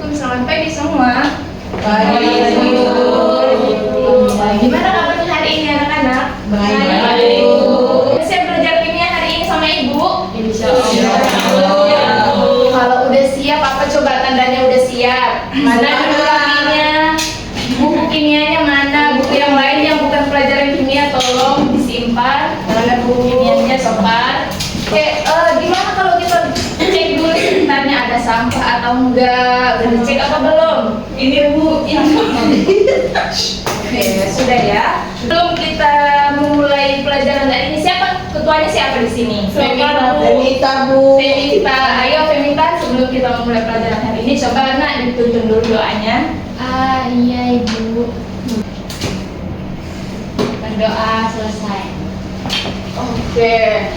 Assalamualaikum, selamat pagi semua. Pagi, Bu. Gimana kabarnya hari ini anak-anak? Baik. Siap belajar kimia hari ini sama Ibu? Insya Allah. Kalau udah siap, apa coba tandanya udah siap? Mana dulu rapinya? Buku kimianya mana? Buku yang lain yang bukan pelajaran kimia tolong disimpan. Mana buku kimianya sopan? Oke, gimana kalau kita cek dulu sebenarnya ada sampah atau enggak? Udah dicek apa belum? Ini Bu, Oke, sudah ya. Sebelum kita memulai pelajaran hari ini, siapa ketuanya siapa di sini? Femita Bu. Femita, ayo Femita, sebelum kita memulai pelajaran hari ini, coba nak dituntun dulu doanya. Iya Ibu. Berdoa selesai. Oke.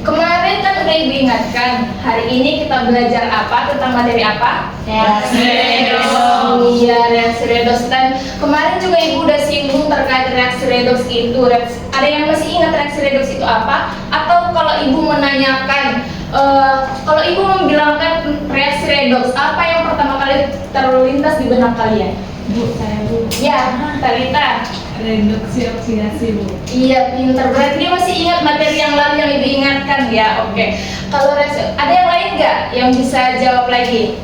Kemarin kan udah Ibu ingatkan, hari ini kita belajar apa, tentang materi apa? Reaksi redoks. Iya, reaksi redoks. Dan kemarin juga Ibu udah singgung terkait reaksi redoks itu. Ada yang masih ingat reaksi redoks itu apa? Atau kalau Ibu menanyakan, kalau Ibu membilangkan reaksi redoks, apa yang pertama kali terlintas di benak kalian? Bu, saya Bu. Ya, Talita. Reduksi oksidasi Bu. Iya, pinter. Berarti dia masih ingat materi yang lalu yang Ibu ingatkan ya. Oke. Kalau ada yang lain nggak yang bisa jawab lagi?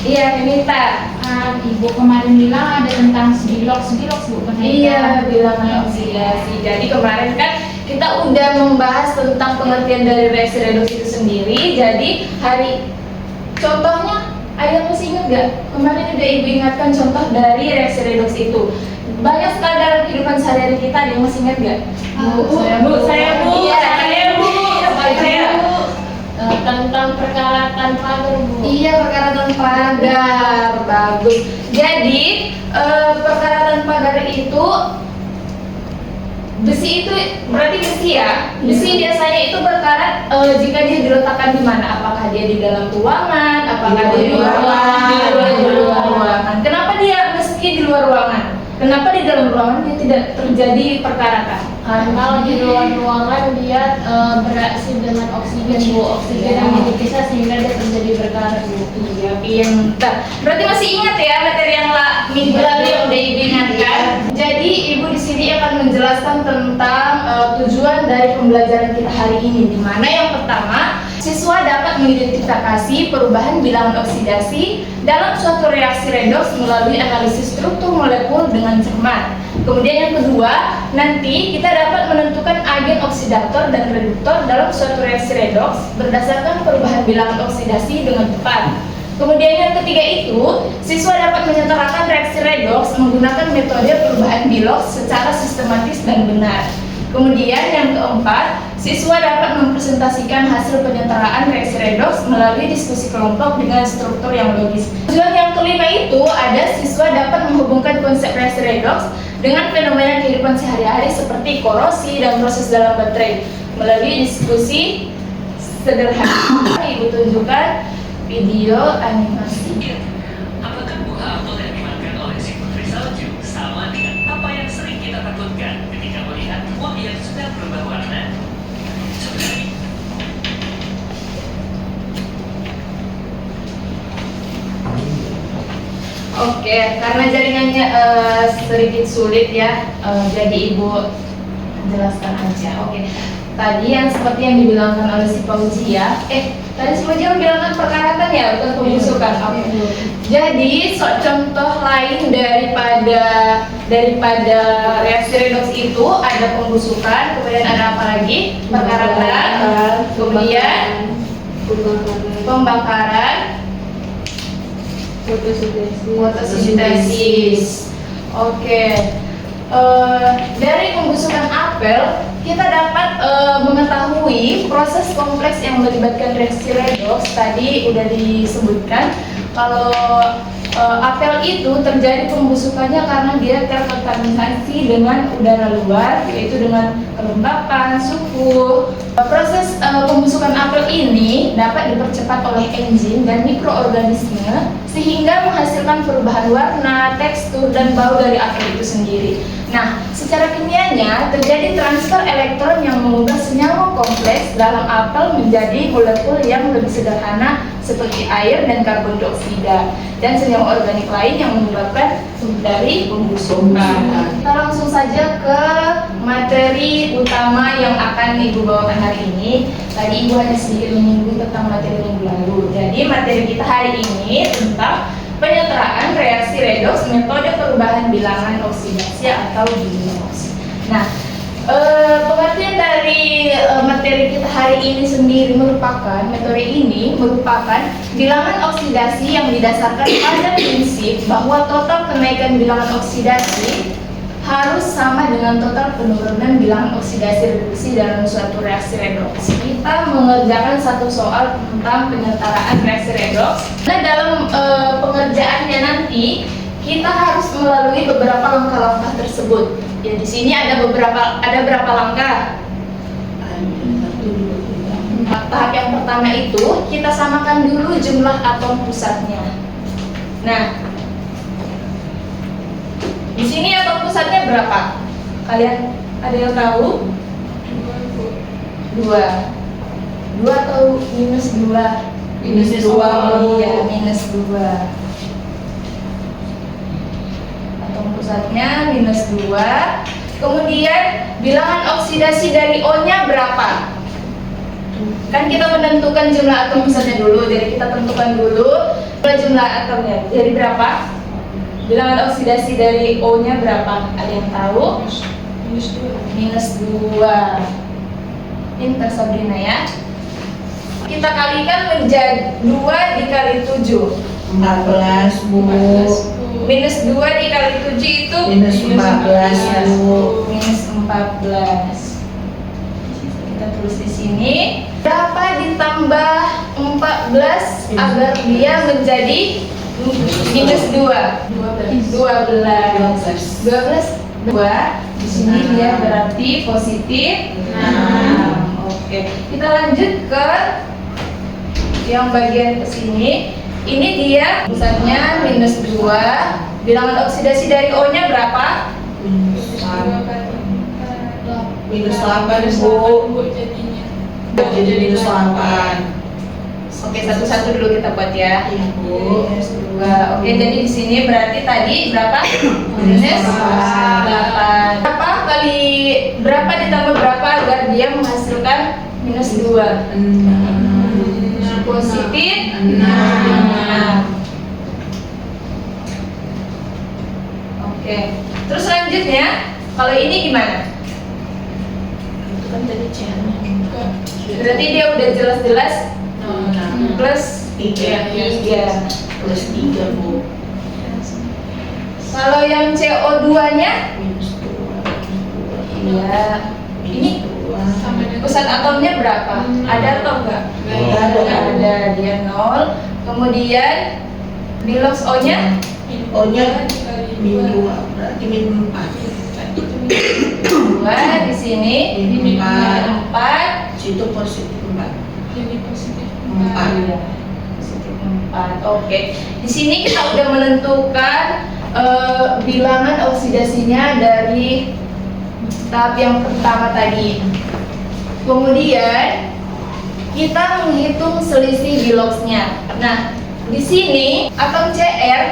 Iya, Femita. Ibu kemarin bilang ada tentang Sbilox Bu. Benar Iya, kan? bilangan oksidasi. Jadi kemarin kan kita udah membahas tentang pengertian dari reaksi redoks itu sendiri. Jadi contohnya, ada masih ingat nggak? Kemarin udah Ibu ingatkan contoh dari reaksi redoks itu. Banyak sekali dalam kehidupan sehari-hari kita, ada yang masih ingat nggak? Saya Bu. Iya, Saya Bu. Saya Bu. Tentang perkaratan pagar Bu. Iya, perkaratan pagar. Bagus. Jadi perkaratan pagar itu besi itu berarti besi ya. Besi biasanya itu berkarat jika dia diletakkan di mana? Apakah dia di dalam ruangan? Apakah dia di luar ruangan? Kenapa dia mesti di luar ruangan? Kenapa di dalam ruangan dia tidak terjadi perkaratan? Karena kalau di luar ruangan dia bereaksi dengan oksigen Bu. Oksigen yang dipisah sehingga dia terjadi berkarat Bu. Iya, pintar. Berarti masih ingat ya materi yang minggu lalu yang udah Ibu ingatkan. Jadi Ibu di sini akan menjelaskan tentang tujuan dari pembelajaran kita hari ini. Di mana yang pertama, siswa dapat mengidentifikasi perubahan bilangan oksidasi dalam suatu reaksi redoks melalui analisis struktur molekul dengan cermat. Kemudian yang kedua, nanti kita dapat menentukan agen oksidator dan reduktor dalam suatu reaksi redoks berdasarkan perubahan bilangan oksidasi dengan tepat. Kemudian yang ketiga itu, siswa dapat menyetarakan reaksi redoks menggunakan metode perubahan biloks secara sistematis dan benar. Kemudian yang keempat, siswa dapat mempresentasikan hasil penyetaraan reaksi redoks melalui diskusi kelompok dengan struktur yang logis. Tujuan yang kelima itu ada siswa dapat menghubungkan konsep reaksi redoks dengan fenomena kehidupan sehari-hari seperti korosi dan proses dalam baterai melalui diskusi sederhana. Ibu tunjukkan video animasi. Apakah buah apel yang dimakan oleh si putri salju sama dengan apa yang sering kita takutkan ketika melihat buah yang sudah berubah warna? Sebenarnya Oke, karena jaringannya sedikit sulit ya, jadi Ibu jelaskan aja. Oke, tadi yang seperti yang dibilangkan oleh si Fauzi ya, tadi si Fauzi membilangkan perkaratan ya, bukan pembusukan. Oke. Jadi contoh lain daripada reaksi redoks itu ada pembusukan, kemudian ada apa lagi? Perkaratan, kemudian pembakaran, fotosintesis. Oke. Dari pembusukan apel kita dapat mengetahui proses kompleks yang melibatkan reaksi redoks. Tadi udah disebutkan kalau apel itu terjadi pembusukannya karena dia terkontaminasi dengan udara luar, yaitu dengan kelembapan, suhu. Proses pembusukan apel ini dapat dipercepat oleh enzim dan mikroorganisme sehingga menghasilkan perubahan warna, tekstur, dan bau dari apel itu sendiri. Nah, secara kimianya terjadi transfer elektron yang mengubah senyawa kompleks dalam apel menjadi molekul yang lebih sederhana seperti air dan karbon dioksida dan senyawa organik lain yang menyebabkan dari pembusukan. Kita langsung saja ke materi utama yang akan Ibu bawakan hari ini. Tadi Ibu hanya sedikit menyinggung tentang materi minggu lalu. Jadi materi kita hari ini tentang penyetaraan reaksi redoks, metode perubahan bilangan oksidasi atau binoks. Nah, pengertian dari materi kita hari ini sendiri merupakan metode ini merupakan bilangan oksidasi yang didasarkan pada prinsip bahwa total kenaikan bilangan oksidasi harus sama dengan total penurunan bilangan oksidasi reduksi dalam suatu reaksi redoks. Kita mengerjakan satu soal tentang penyetaraan reaksi redoks. Nah, dalam pengerjaannya nanti kita harus melalui beberapa langkah-langkah tersebut. Ya, di sini ada berapa langkah? Tahap yang pertama itu kita samakan dulu jumlah atom pusatnya. Nah, di sini atom pusatnya berapa? Kalian ada yang tahu? 2 atau minus 2? Minus 2. Iya, minus 2. Atom pusatnya minus 2. Kemudian bilangan oksidasi dari O-nya berapa? Kan kita menentukan jumlah atom pusatnya dulu. Jadi kita tentukan dulu jumlah atomnya. Jadi berapa? Bilangan oksidasi dari O-nya berapa? Ada yang tahu? Minus 2. Pintar Sabrina ya. Kita kalikan menjadi 2 dikali 7. 14, Bu. Minus 2 dikali 7 itu Minus 14, Bu. minus 14. Kita tulis di sini. Berapa ditambah 14 agar dia menjadi minus 2? 12. 2. Di sini dia berarti positif 6. Oke. Kita lanjut ke yang bagian kesini. Ini dia pusatnya minus 2. Bilangan oksidasi dari O-nya berapa? Minus 8, Bu. Jadi minus 8. Oke, satu-satu dulu kita buat ya. Iya, Bu. Minus 2. Oke, jadi di sini berarti tadi berapa? Minus 8. Berapa ditambah berapa agar dia menghasilkan minus 2? 6. Positif 6. 6. Oke. Terus selanjutnya, kalau ini gimana? Itu kan tadi C-nya. Berarti dia udah jelas-jelas plus 3. Plus 3, Bu. Kalau yang CO2-nya? Minus 2. Iya. Ini pusat atomnya berapa? Ada atau enggak? Ada, dia 0. Kemudian bilangan O-nya? O-nya min 2, berarti min 4. 2 di sini. Min 4. 4. Situ positif 4. Jadi positif 4. Iya. Positif 4. Oke. Di sini kita udah menentukan bilangan oksidasinya dari tahap yang pertama tadi. Kemudian kita menghitung selisih biloxnya. Nah, di sini atom Cr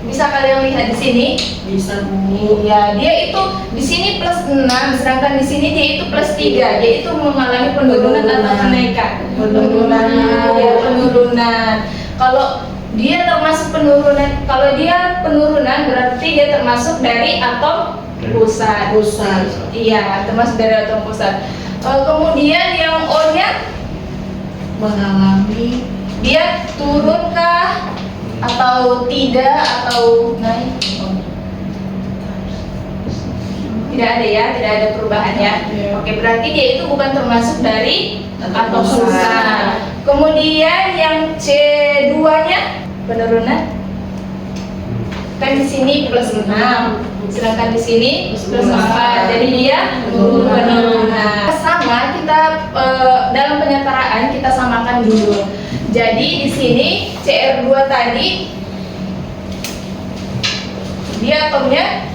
bisa kalian lihat di sini. Bisa, Bu. Iya, dia itu di sini plus 6, sedangkan di sini dia itu plus 3. Dia itu mengalami penurunan atau kenaikan. Penurunan. Ya, penurunan. Kalau dia termasuk penurunan, berarti dia termasuk dari atom pusat. Pusat. Iya, termasuk dari atom pusat. Kemudian yang O-nya Mengalami dia turunkah atau tidak atau naik? Tidak ada ya, tidak ada perubahan ya. Oke, berarti dia itu bukan termasuk dari atom pusat. Kemudian yang C2-nya penurunan. Kan di sini plus 6, sedangkan di sini plus 4. Jadi dia penurunan. Sama kita dalam penyetaraan kita samakan dulu. Jadi di sini CR2 tadi Dia atomnya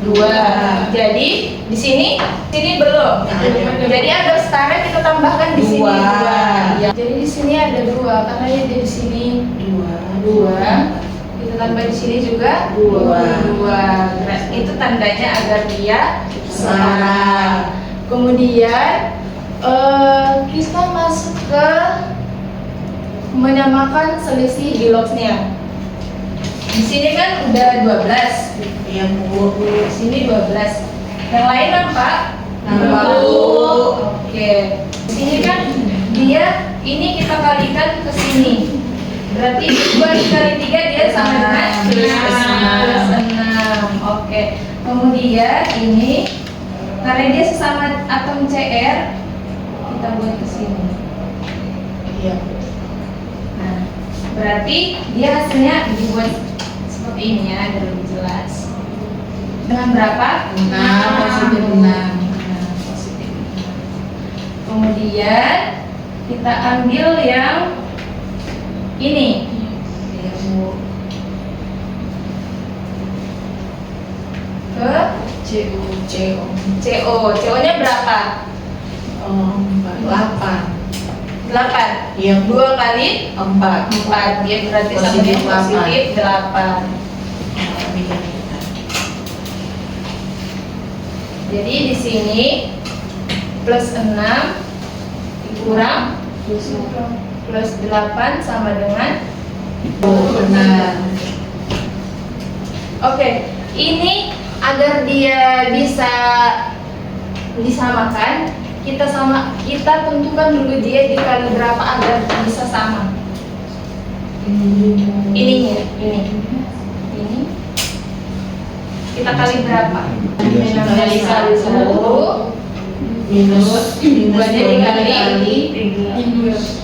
dua. Jadi di sini belum. Jadi agar setara kita tambahkan di sini Dua. dua. Ya. Jadi di sini ada dua karena dia di sini dua. Kita tambah di sini juga Dua. Itu tandanya agar dia Setara. Kemudian kita masuk ke menyamakan selisih di logsnya. Di sini kan udah 12. Iya Bu. Di sini 12. Yang lain nampak? Nampak. Oke. Di sini kan dia ini kita kalikan ke sini. Berarti 2 dikali 3 dia sama dengan plus 6. Oke. Kemudian ini karena dia sesama atom CR, kita buat ke sini. Iya. Nah, berarti dia hasilnya dibuat seperti ini ya, agar lebih jelas. Dengan berapa? 6 positif 6. Nah, positif 6. Kemudian kita ambil yang ini. Iya Bu. Ke CO-nya berapa? 8. 8. Iya Bu. 2 kali 4. 4, dia berarti sama Positif dengan positif 8. Jadi di sini plus 6 dikurang plus 8 sama dengan Benar. Oke, ini agar dia bisa disamakan, kita tentukan dulu dia dikali berapa agar bisa sama. Ininya, ini kita kali berapa? Dari kali 1 minus buatnya dikali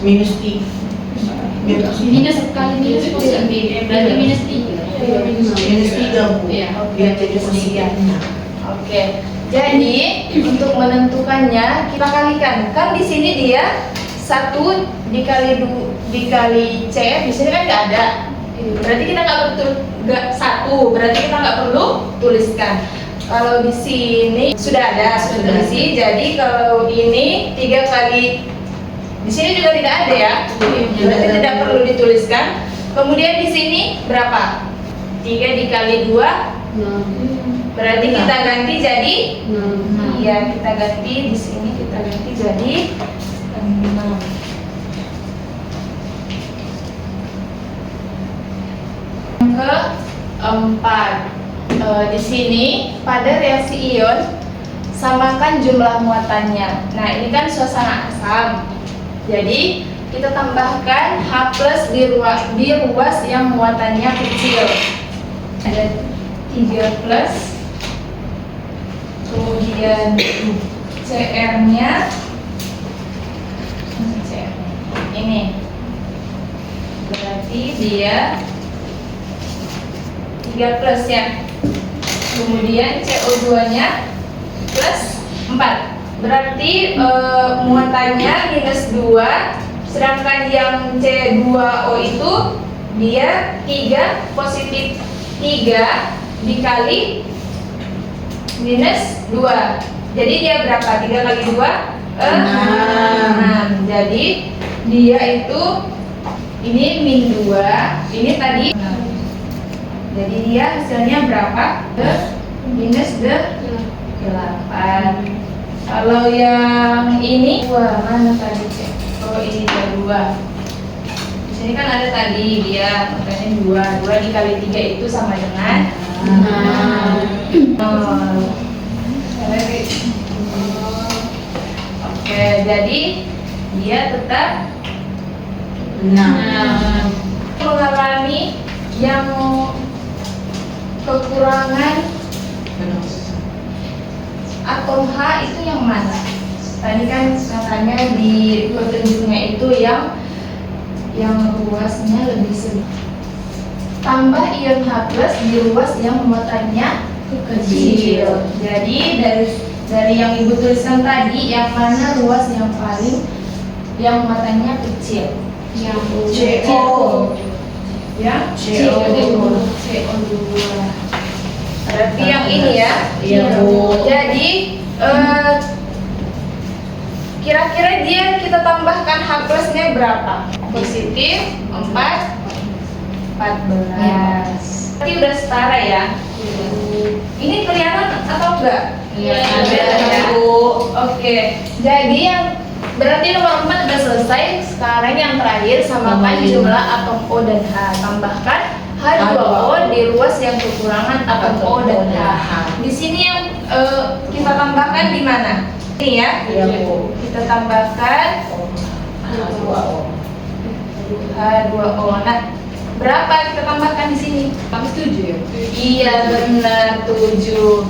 minus 3. Minus kali minus positif, berarti minus 3. Minus 3 Bu. Iya. Biar jadi positif 6. Oke, jadi untuk menentukannya kita kalikan. Kan di sini dia 1 dikali C, di sini kan nggak ada. Berarti kita nggak 1, berarti kita nggak perlu tuliskan. Kalau di sini sudah ada, sudah terisi. Jadi kalau ini 3 kali, di sini juga tidak ada ya. Berarti tidak perlu dituliskan. Kemudian di sini berapa? 3 dikali 2. Berarti kita ganti jadi iya, kita ganti di sini kita ganti jadi 6. Keempat, di sini pada reaksi ion samakan jumlah muatannya. Nah, ini kan suasana asam. Jadi kita tambahkan H+ di ruas yang muatannya kecil. Ada 3+, kemudian CR-nya ini. Berarti dia 3+ ya. Kemudian CO2-nya plus 4. Berarti muatannya minus 2, sedangkan yang C2O itu dia 3 positif 3 dikali minus 2. Jadi dia berapa? 3 kali 2? 6. Jadi dia itu ini min 2, ini tadi. Jadi dia hasilnya berapa? Minus 8. Kalau yang ini 2, mana tadi cek? Oh, ini dia 2. Di sini kan ada tadi dia makanya 2 dikali 3 itu sama dengan 0. Oke, jadi dia tetap 6. Mengalami yang kekurangan atom H itu yang mana? Tadi kan katanya di petunjuknya itu yang ruasnya lebih sedikit. Tambah ion H+ di ruas yang muatannya kecil. Jadi dari yang ibu tuliskan tadi, yang mana ruas yang yang muatannya kecil? Yang CO. Ya, CO2. Berarti yang ini ya. Iya, Bu. Jadi kira-kira dia kita tambahkan H plusnya berapa? Positif 14. Berarti udah setara ya. Ini kelihatan atau enggak? Iya, ya. Bu. Oke. Jadi yang berarti nomor 4 udah selesai. Sekarang yang terakhir samakan jumlah atom O dan H. Tambahkan H2O di ruas yang kekurangan atom O dan H. Di sini yang kita tambahkan di mana? Ini ya. Iya, Bu. Kita tambahkan H2O. H2O. Nah, berapa kita tambahkan di sini? Kami setuju ya. Iya benar 7.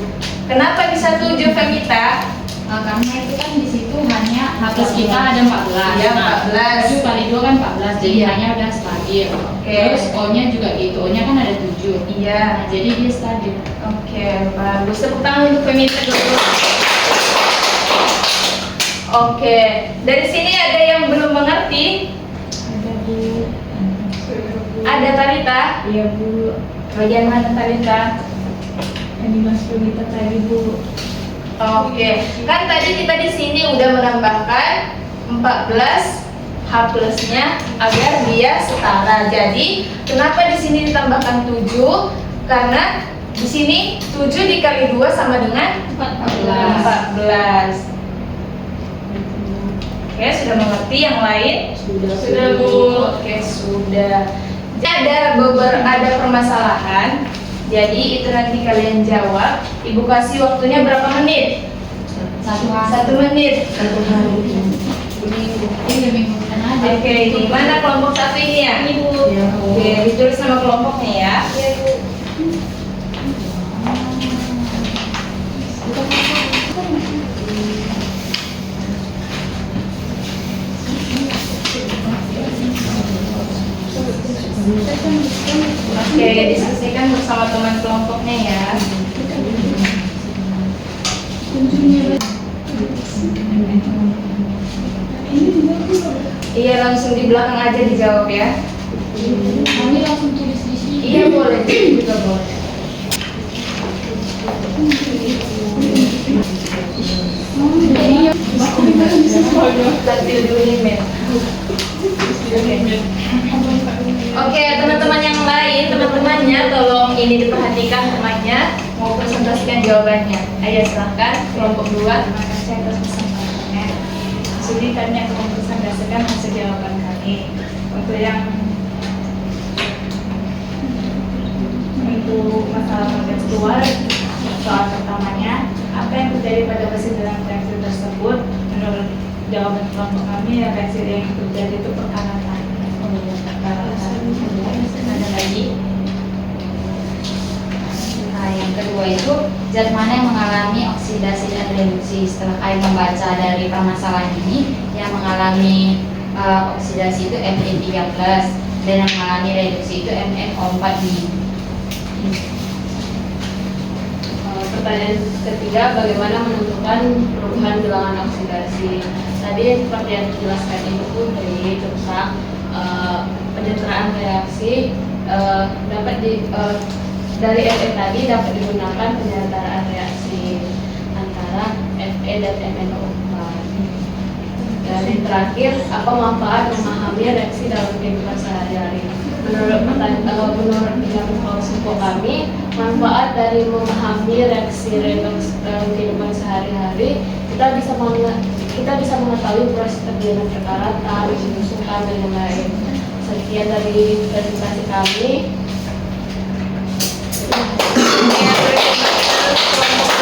Kenapa bisa 7 Femita? Karena itu kan di situ hanya H plus kita ada 14. Iya, Nah, 14. 7 kali 2 kan 14, jadi Iya. hanya udah stabil. Oke. Terus O-nya juga gitu, O-nya kan ada 7. Iya. Nah, jadi dia stabil. Oke, bagus. Tepuk tangan untuk Femita dulu. Oke, dari sini ada yang belum mengerti? Ada Bu. Ada Tarita? Iya Bu. Bagian mana Tarita? Tadi Mas Femita tadi Bu. Oke, kan tadi kita di sini udah menambahkan 14 H plusnya agar dia setara. Jadi, kenapa di sini ditambahkan 7? Karena di sini 7 dikali 2 sama dengan 14. Oke, sudah mengerti yang lain? Sudah Bu. Oke, sudah. Jadi ada permasalahan. Jadi itu nanti kalian jawab. Ibu kasih waktunya berapa menit? 1 menit. Satu hari. Ini minggu depan aja. Oke, ini mana kelompok 1 ini ya? Ini Bu. Iya, Bu. Oke, ditulis nama kelompoknya ya. Oke, diskusikan bersama teman kelompoknya ya. Iya, langsung di belakang aja dijawab ya. Kami langsung tulis di sini. Iya boleh, juga boleh. Iya. Tampil dulu nih, Men. Oke, teman-teman yang lain, teman-temannya tolong ini diperhatikan temannya mau presentasikan jawabannya. Ayo silahkan kelompok 2. Terima kasih atas kesempatannya. Sudi kami akan mempresentasikan hasil jawaban kami. Untuk masalah kontekstual, soal pertamanya, apa yang terjadi pada mesin dalam reaksi tersebut? Menurut jawaban kelompok kami, reaksi yang terjadi itu perkaratan. Ada lagi. Nah, yang kedua itu zat mana yang mengalami oksidasi dan reduksi. Setelah kalian membaca dari permasalahan ini, yang mengalami oksidasi itu Mn3+, dan yang mengalami reduksi itu MnO4 nih. Pertanyaan ketiga, bagaimana menentukan perubahan bilangan oksidasi? Tadi seperti yang dijelaskan Ibu Putri tentang penyederhanaan reaksi dapat dari Fe tadi dapat digunakan penyederhanaan reaksi antara Fe dan MnO4. Dan yang terakhir, apa manfaat memahami reaksi dalam kehidupan sehari-hari? Menurut kelompok kami, manfaat dari memahami reaksi redoks dalam kehidupan sehari-hari, kita bisa mengetahui proses terjadinya perkaratan, pembusukan dan lain-lain. Sekian dari presentasi kami. Kelompok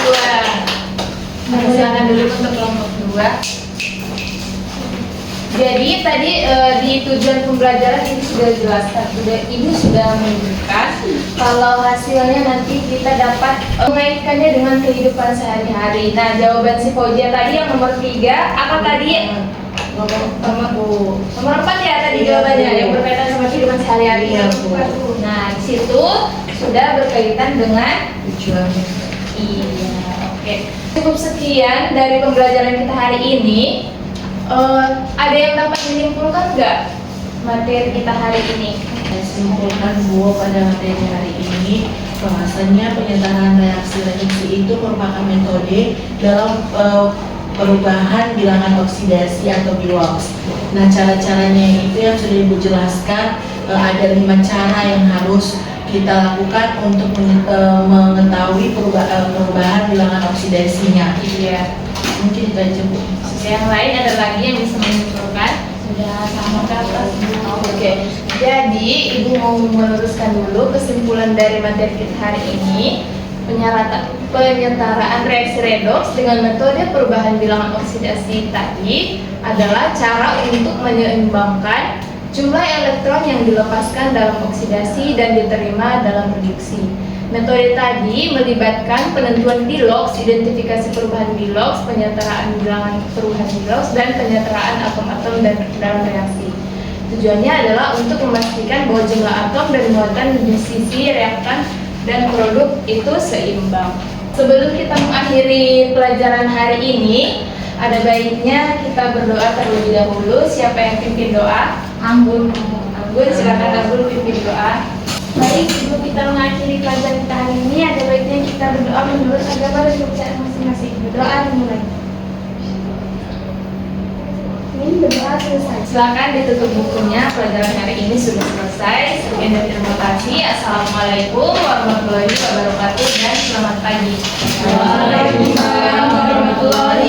2. Silakan dulu untuk kelompok 2. Jadi tadi di tujuan pembelajaran ini sudah jelaskan, Ibu sudah menunjukkan kalau hasilnya nanti kita dapat mengaitkannya dengan kehidupan sehari-hari. Nah, jawaban si Fauzia tadi yang nomor 3, apa tadi? Nomor 4 ya tadi jawabannya, yang berkaitan sama kehidupan sehari-hari. Nah, di situ sudah berkaitan dengan Tujuan. iya, oke. Cukup sekian dari pembelajaran kita hari ini. Ada yang dapat menyimpulkan nggak materi kita hari ini? Saya simpulkan bahwa pada materi hari ini bahwasanya penyetaraan reaksi-reduksi itu merupakan metode dalam perubahan bilangan oksidasi atau BILOX. Nah, cara-caranya itu yang sudah Ibu jelaskan, ada 5 cara yang harus kita lakukan untuk mengetahui perubahan bilangan oksidasinya. Iya. Mungkin itu aja, Bu. Yang lain ada lagi yang bisa menyimpulkan? Sudah sama ke atas. Oke. Jadi Ibu mau meluruskan dulu kesimpulan dari materi kita hari ini. Penyetaraan reaksi redoks dengan metode perubahan bilangan oksidasi tadi adalah cara untuk menyeimbangkan jumlah elektron yang dilepaskan dalam oksidasi dan diterima dalam reduksi. Metode tadi melibatkan penentuan BILOX, identifikasi perubahan BILOX, penyetaraan bilangan perubahan BILOX, dan penyetaraan atom-atom dalam reaksi. Tujuannya adalah untuk memastikan bahwa jumlah atom dan muatan di sisi reaktan dan produk itu seimbang. Sebelum kita mengakhiri pelajaran hari ini, ada baiknya kita berdoa terlebih dahulu. Siapa yang pimpin doa? Anggun. Anggun, silakan Anggun pimpin doa. Baik, sebelum kita mengakhiri pelajaran kita hari ini, ada baiknya kita berdoa menurut agama dan kepercayaan masing-masing. Berdoa dimulai. Ini berdoa selesai. Silakan ditutup bukunya. Pelajaran hari ini sudah selesai. Sekian dan terima kasih. Assalamualaikum warahmatullahi wabarakatuh dan selamat pagi. Waalaikumsalam warahmatullahi